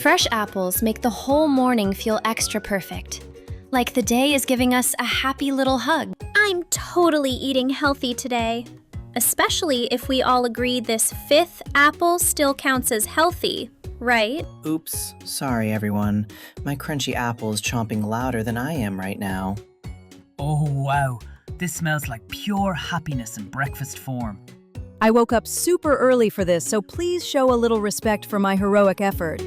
Fresh apples make the whole morning feel extra perfect. Like the day is giving us a happy little hug. I'm totally eating healthy today. Especially if we all agree this 5th apple still counts as healthy, right? Oops, sorry everyone. My crunchy apple is chomping louder than I am right now. Oh wow, this smells like pure happiness in breakfast form. I woke up super early for this, so please show a little respect for my heroic effort.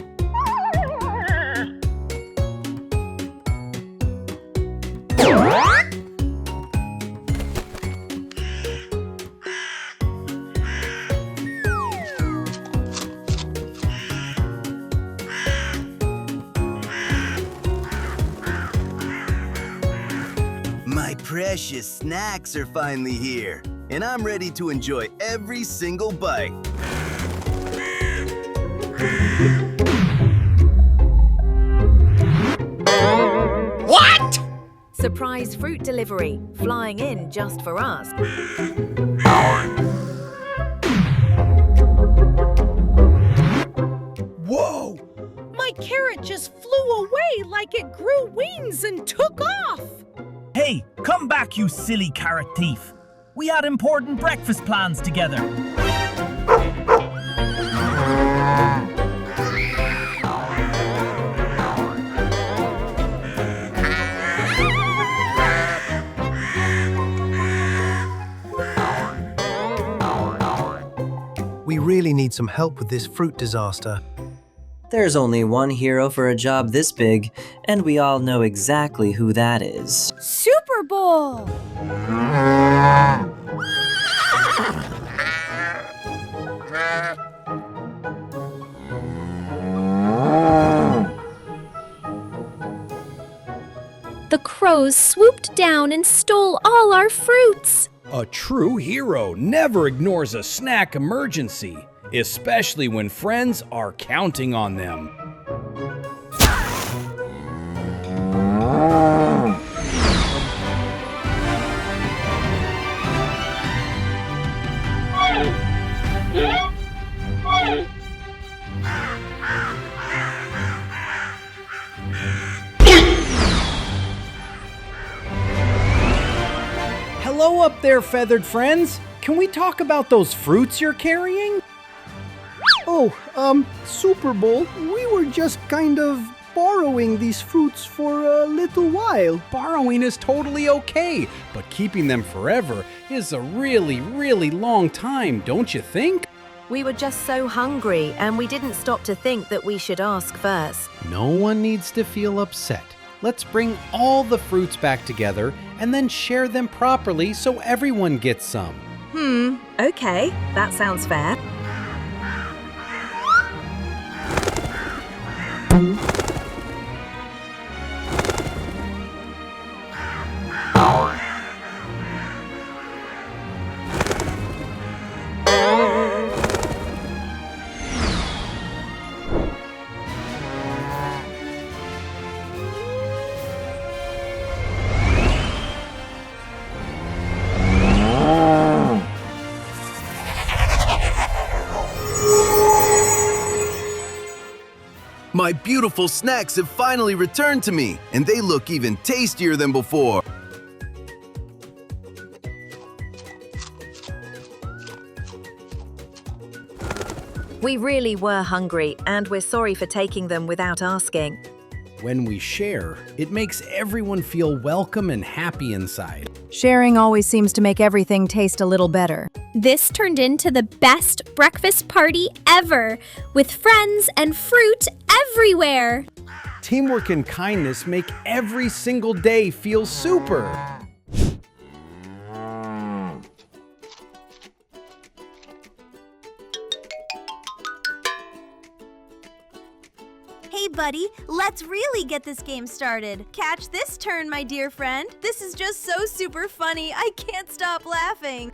My precious snacks are finally here, and I'm ready to enjoy every single bite. What? Surprise fruit delivery, flying in just for us. Whoa! My carrot just flew away like it grew wings and took off. Hey, come back, you silly carrot thief. We had important breakfast plans together. We really need some help with this fruit disaster. There's only one hero for a job this big, and we all know exactly who that is. Super Bowl! The crows swooped down and stole all our fruits. A true hero never ignores a snack emergency, especially when friends are counting on them. Hello up there, feathered friends. Can we talk about those fruits you're carrying? Oh, Super Bowl, we were just kind of borrowing these fruits for a little while. Borrowing is totally okay, but keeping them forever is a really, really long time, don't you think? We were just so hungry, and we didn't stop to think that we should ask first. No one needs to feel upset. Let's bring all the fruits back together and then share them properly so everyone gets some. Okay, that sounds fair. My beautiful snacks have finally returned to me, and they look even tastier than before. We really were hungry, and we're sorry for taking them without asking. When we share, it makes everyone feel welcome and happy inside. Sharing always seems to make everything taste a little better. This turned into the best breakfast party ever, with friends and fruit everywhere. Teamwork and kindness make every single day feel super. Hey buddy, let's really get this game started. Catch this turn, my dear friend. This is just so super funny, I can't stop laughing.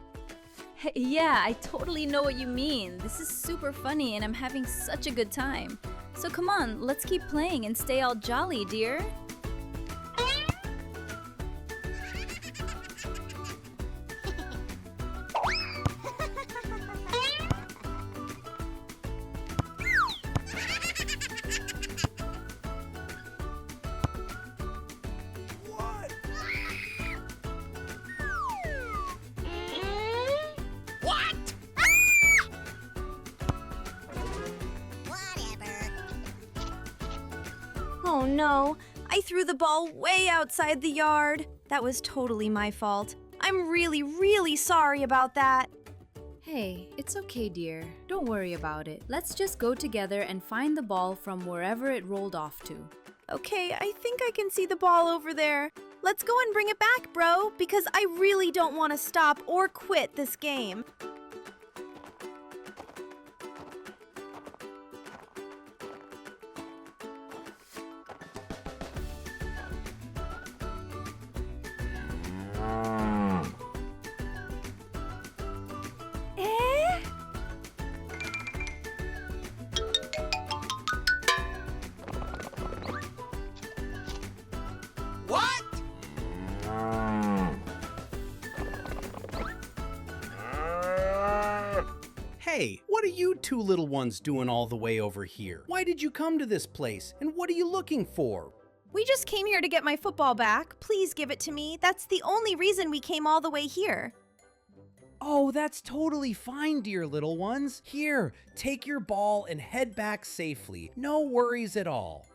Yeah, I totally know what you mean. This is super funny and I'm having such a good time. So come on, let's keep playing and stay all jolly, dear. Oh no, I threw the ball way outside the yard. That was totally my fault. I'm really, really sorry about that. Hey, it's okay, dear. Don't worry about it. Let's just go together and find the ball from wherever it rolled off to. Okay, I think I can see the ball over there. Let's go and bring it back, bro, because I really don't want to stop or quit this game. Hey, what are you two little ones doing all the way over here? Why did you come to this place, and what are you looking for? We just came here to get my football back. Please give it to me. That's the only reason we came all the way here. Oh, that's totally fine, dear little ones. Here, take your ball and head back safely. No worries at all.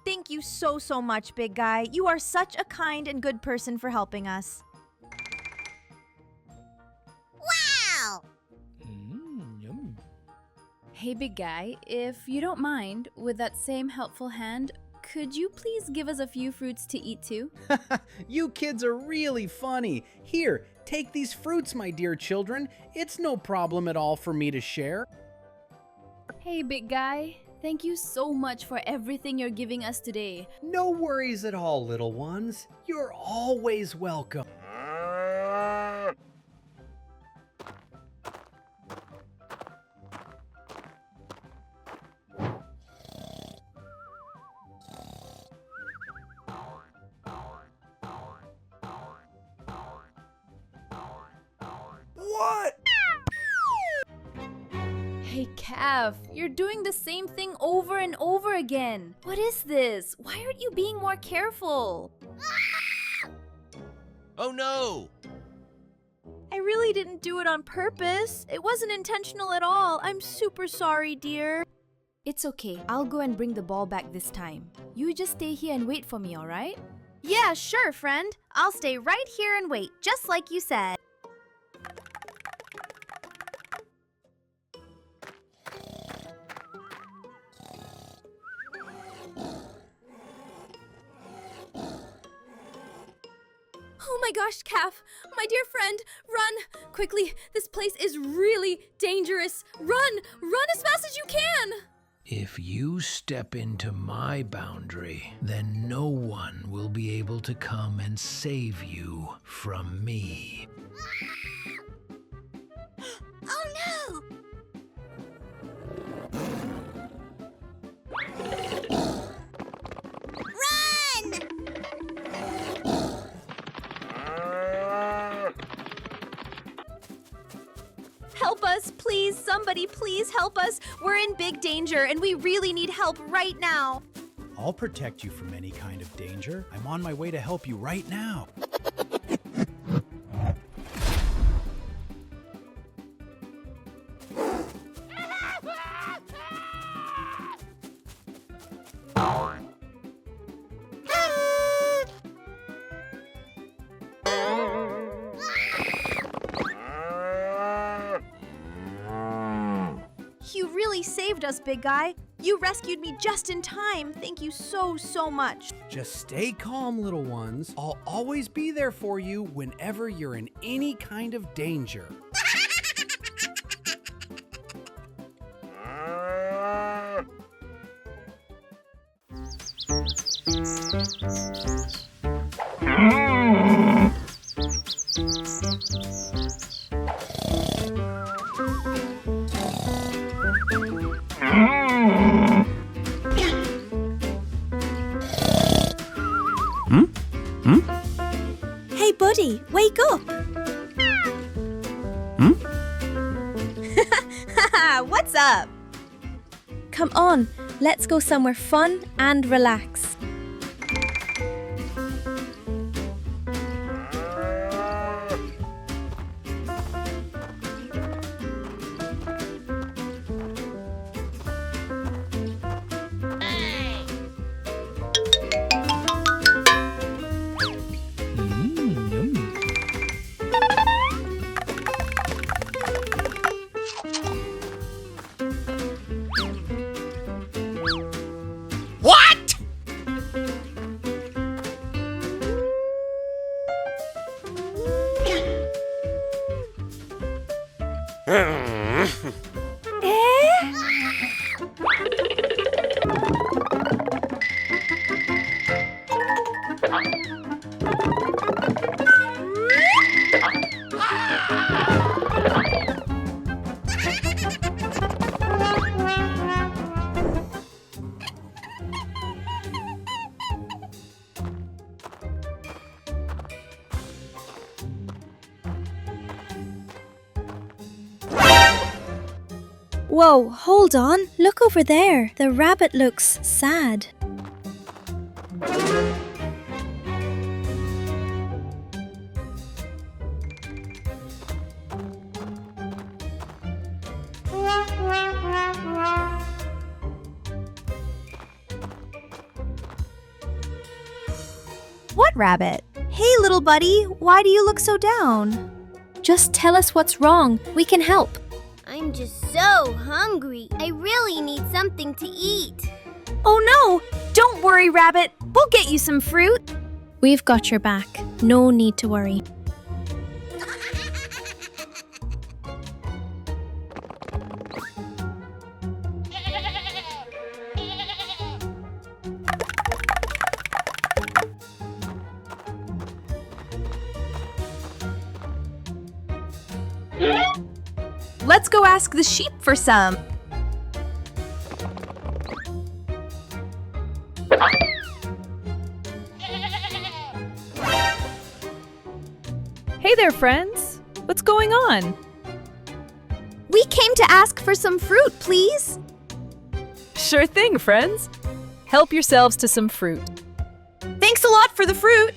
Thank you so much, big guy. You are such a kind and good person for helping us. Wow! Yum. Hey, big guy, if you don't mind, with that same helpful hand, could you please give us a few fruits to eat too? You kids are really funny. Here, take these fruits, my dear children. It's no problem at all for me to share. Hey, big guy. Thank you so much for everything you're giving us today. No worries at all, little ones. You're always welcome. What? Hey, Cav, you're doing the same thing over and over again. What is this? Why aren't you being more careful? Oh no! I really didn't do it on purpose. It wasn't intentional at all. I'm super sorry, dear. It's okay. I'll go and bring the ball back this time. You just stay here and wait for me, alright? Yeah, sure, friend. I'll stay right here and wait, just like you said. Oh my gosh, Calf! My dear friend, run! Quickly, this place is really dangerous! Run! Run as fast as you can! If you step into my boundary, then no one will be able to come and save you from me. Oh no! Run! Help us, please. Somebody please help us. We're in big danger and we really need help right now. I'll protect you from any kind of danger. I'm on my way to help you right now. You really saved us, big guy. You rescued me just in time. Thank you so much. Just stay calm, little ones. I'll always be there for you whenever you're in any kind of danger. Hey, buddy, wake up. What's up? Come on, let's go somewhere fun and relax. Whoa, hold on. Look over there. The rabbit looks sad. What rabbit? Hey, little buddy, why do you look so down? Just tell us what's wrong. We can help. I'm just so hungry. I really need something to eat. Oh no! Don't worry, rabbit. We'll get you some fruit. We've got your back. No need to worry. Let's go ask the sheep for some. Hey there, friends. What's going on? We came to ask for some fruit, please. Sure thing, friends. Help yourselves to some fruit. Thanks a lot for the fruit.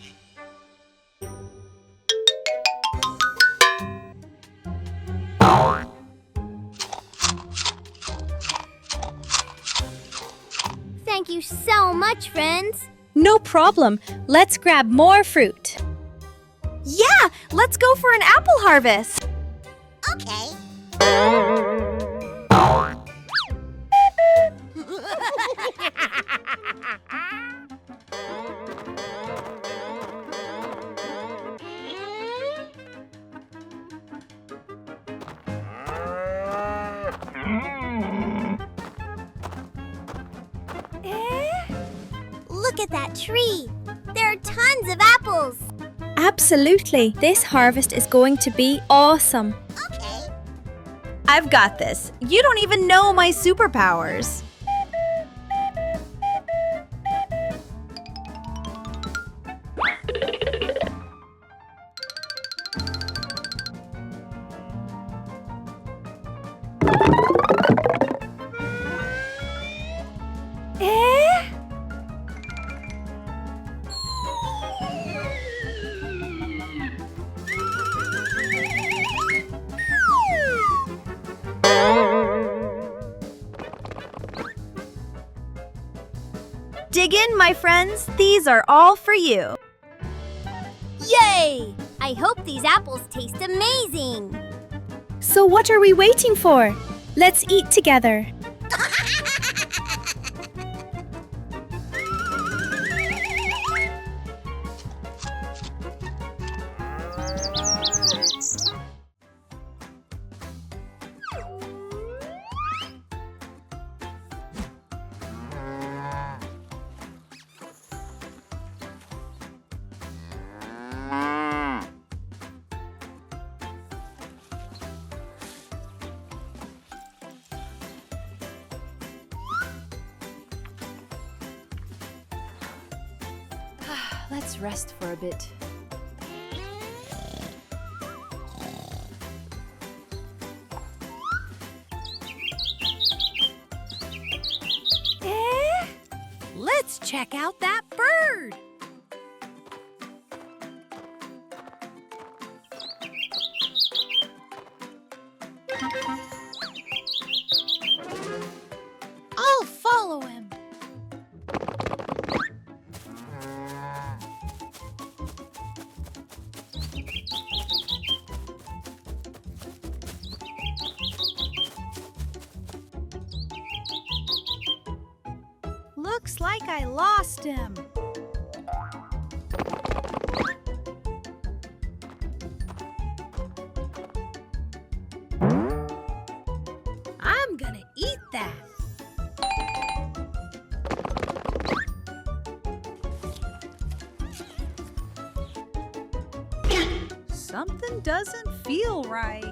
Thank you so much, friends. No problem. Let's grab more fruit. Yeah, let's go for an apple harvest. Okay. Look at that tree. There are tons of apples. Absolutely. This harvest is going to be awesome. Okay. I've got this. You don't even know my superpowers. Dig in, my friends. These are all for you. Yay! I hope these apples taste amazing. So what are we waiting for? Let's eat together. Let's rest for a bit. Let's check out that bird. I'll follow him. Looks like I lost him. Something doesn't feel right.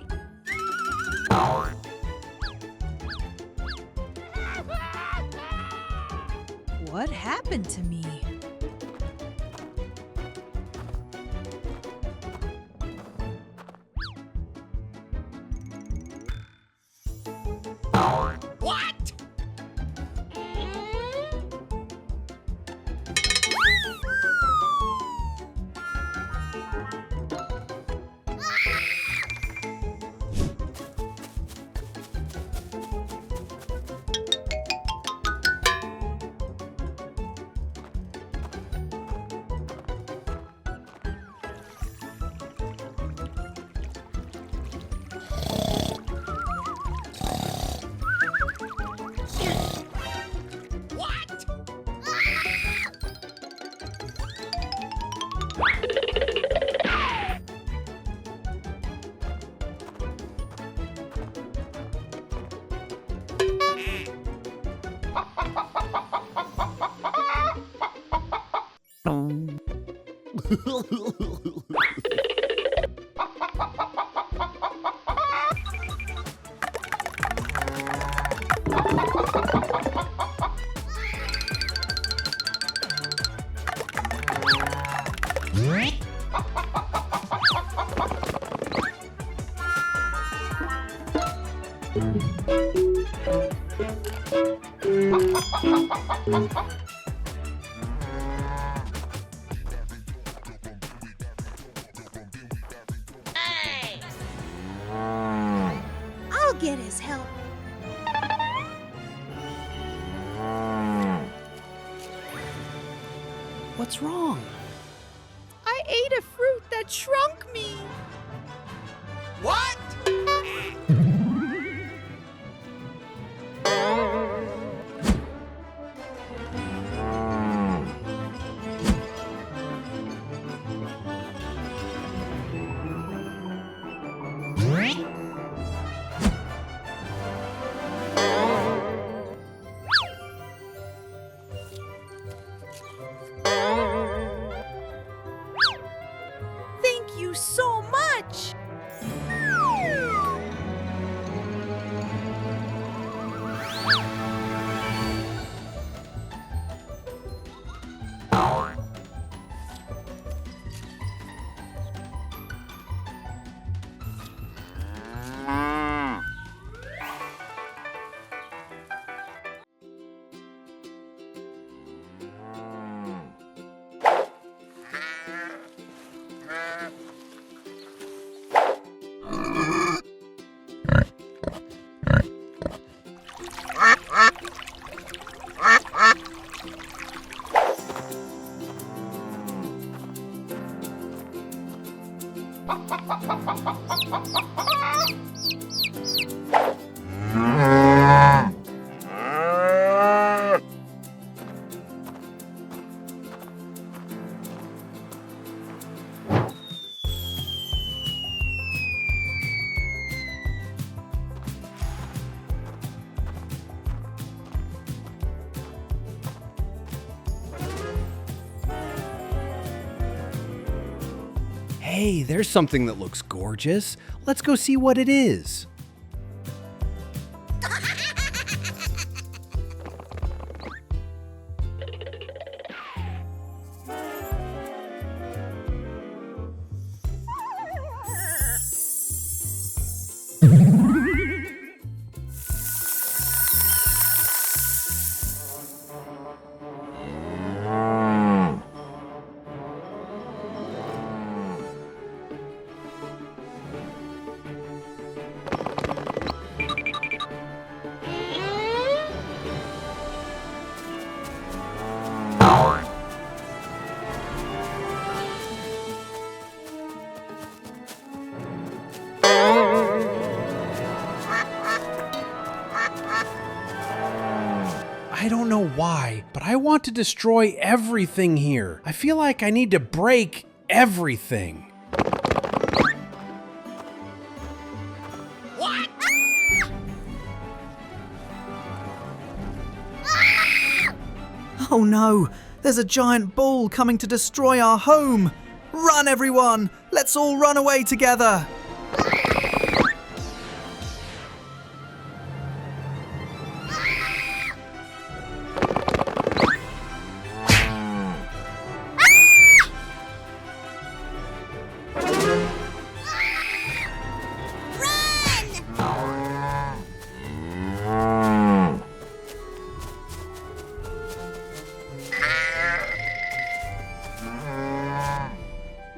What happened to me? What? I'll get his help. What's wrong? I ate a fruit that shrunk me. What? Thank you so much. Hey, there's something that looks gorgeous. Let's go see what it is. I don't know why, but I want to destroy everything here. I feel like I need to break everything. What? Oh no! There's a giant ball coming to destroy our home! Run, everyone! Let's all run away together!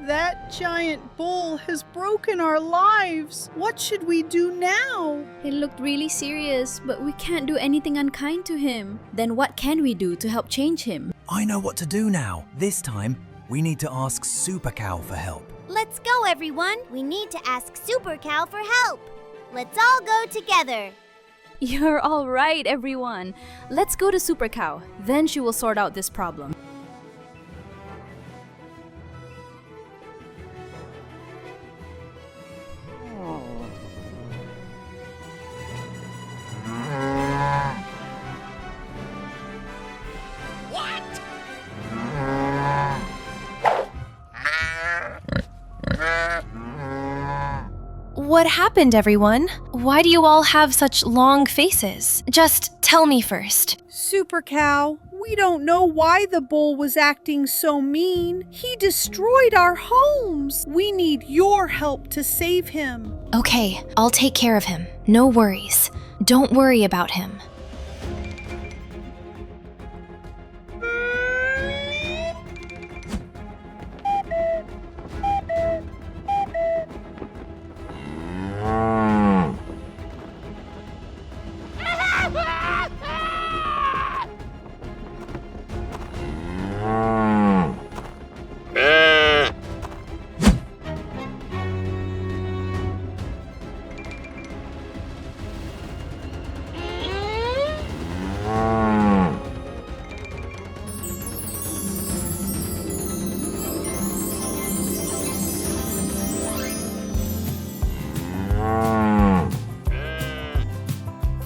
That giant bull has broken our lives. What should we do now? It looked really serious, but we can't do anything unkind to him. Then what can we do to help change him? I know what to do now. This time, we need to ask Super Cow for help. Let's go, everyone. We need to ask Super Cow for help. Let's all go together. You're all right, everyone. Let's go to Super Cow. Then she will sort out this problem. What happened, everyone? Why do you all have such long faces? Just tell me first. Super Cow, we don't know why the bull was acting so mean. He destroyed our homes. We need your help to save him. Okay, I'll take care of him. No worries. Don't worry about him.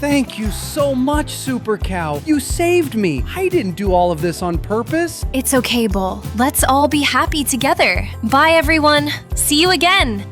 Thank you so much, Super Cow. You saved me. I didn't do all of this on purpose. It's okay, Bull. Let's all be happy together. Bye, everyone. See you again.